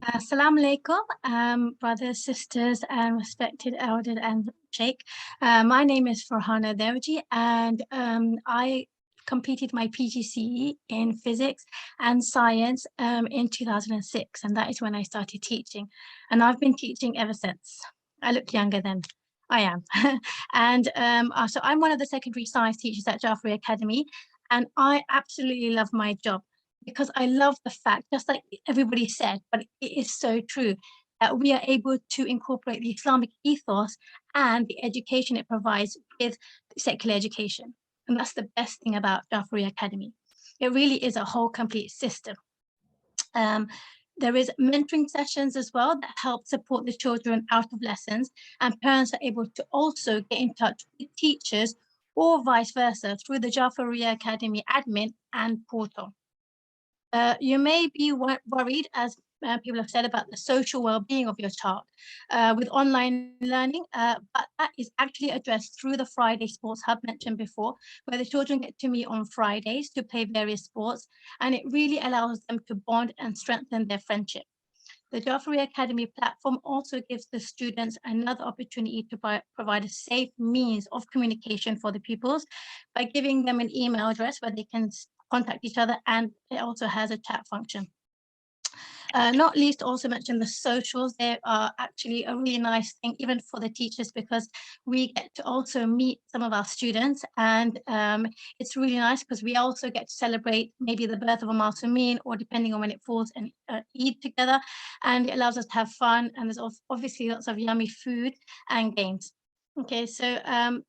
Assalamu alaikum, brothers, sisters, and respected elders and sheikh. My name is Farhana Dewji, and I completed my PGCE in physics and science in 2006, and that is when I started teaching. And I've been teaching ever since. I look younger than I am. And so I'm one of the secondary science teachers at Jaffaria Academy, and I absolutely love my job because I love the fact, just like everybody said, but it is so true, that we are able to incorporate the Islamic ethos and the education it provides with secular education. And that's the best thing about Jaffaria Academy. It really is a whole complete system. Um, there is mentoring sessions as well that help support the children out of lessons, and parents are able to also get in touch with teachers or vice versa through the Jaffaria Academy admin and portal. You may be worried, as people have said, about the social well-being of your child with online learning, but that is actually addressed through the Friday Sports Hub mentioned before, where the children get to meet on Fridays to play various sports, and it really allows them to bond and strengthen their friendship. The Jaffaria Academy platform also gives the students another opportunity to provide a safe means of communication for the pupils by giving them an email address where they can contact each other, and it also has a chat function. Not least, also mention the socials. They are actually a really nice thing, even for the teachers, because we get to also meet some of our students, and it's really nice because we also get to celebrate maybe the birth of a Masoomeen, or depending on when it falls, and eat together, and it allows us to have fun, and there's obviously lots of yummy food and games. Okay, so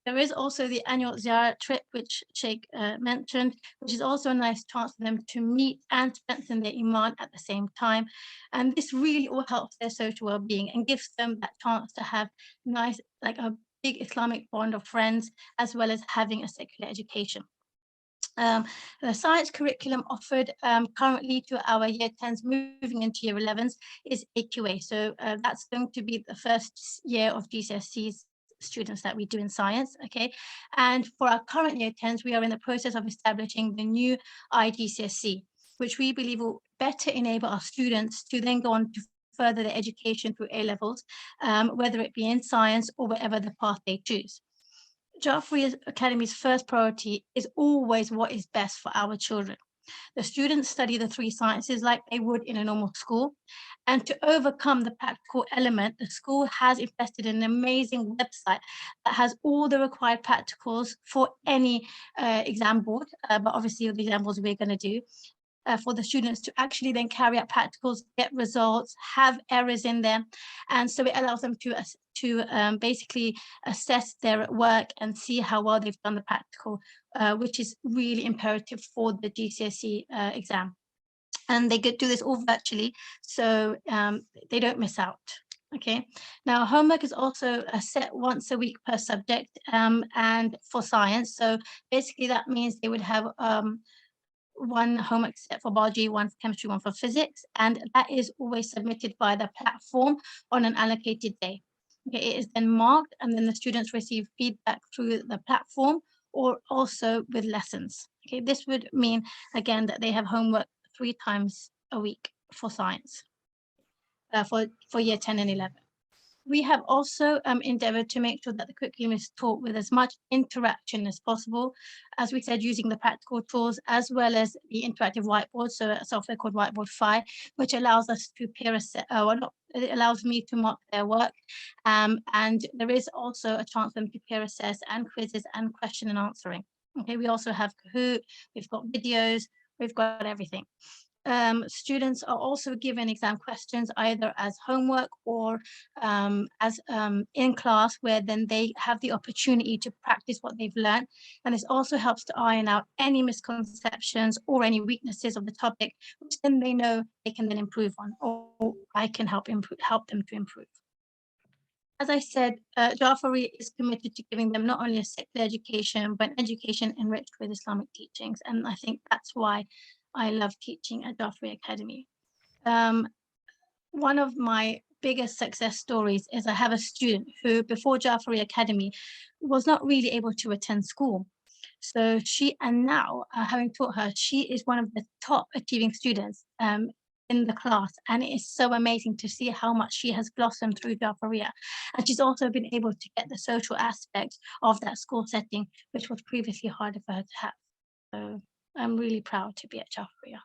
there is also the annual Ziyarah trip, which Sheikh mentioned, which is also a nice chance for them to meet and strengthen their iman at the same time. And this really all helps their social well-being and gives them that chance to have nice, like a big Islamic bond of friends, as well as having a secular education. The science curriculum offered currently to our year 10s moving into year 11s is AQA. So that's going to be the first year of GCSEs students that we do in science, okay? And for our current year 10s, we are in the process of establishing the new IGCSE, which we believe will better enable our students to then go on to further their education through A levels, whether it be in science or whatever the path they choose. Jaffaria Academy's first priority is always what is best for our children. The students study the three sciences like they would in a normal school. And to overcome the practical element, the school has invested in an amazing website that has all the required practicals for any exam board, but obviously the exam boards we're going to do. For the students to actually then carry out practicals, get results, have errors in them. And so it allows them to basically assess their work and see how well they've done the practical, which is really imperative for the GCSE exam. And they could do this all virtually, so they don't miss out. Okay, now homework is also set once a week per subject, and for science. So basically that means they would have one homework set for biology, one for chemistry, one for physics, and that is always submitted by the platform on an allocated day. Okay, it is then marked, and then the students receive feedback through the platform or also with lessons. Okay, this would mean, again, that they have homework 3 times a week for science, for year 10 and 11. We have also endeavored to make sure that the curriculum is taught with as much interaction as possible, as we said, using the practical tools as well as the interactive whiteboard, so a software called Whiteboard Fi, which allows us to peer assess, it allows me to mark their work, and there is also a chance for them to peer assess and quizzes and question and answering. Okay, we also have Kahoot, we've got videos, we've got everything. Students are also given exam questions either as homework or as in class, where then they have the opportunity to practice what they've learned. And this also helps to iron out any misconceptions or any weaknesses of the topic, which then they know they can then improve on, or I can help them to improve. As I said, Jafari is committed to giving them not only a secular education, but education enriched with Islamic teachings. And I think that's why I love teaching at Jafari Academy. One of my biggest success stories is I have a student who, before Jafari Academy, was not really able to attend school. So she, and now, having taught her, she is one of the top achieving students in the class, and it is so amazing to see how much she has blossomed through Jaffaria. And she's also been able to get the social aspect of that school setting, which was previously harder for her to have. So I'm really proud to be at Jaffaria.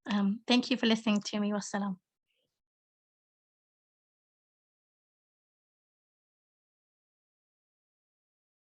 Um, Thank you for listening to me. Wassalam.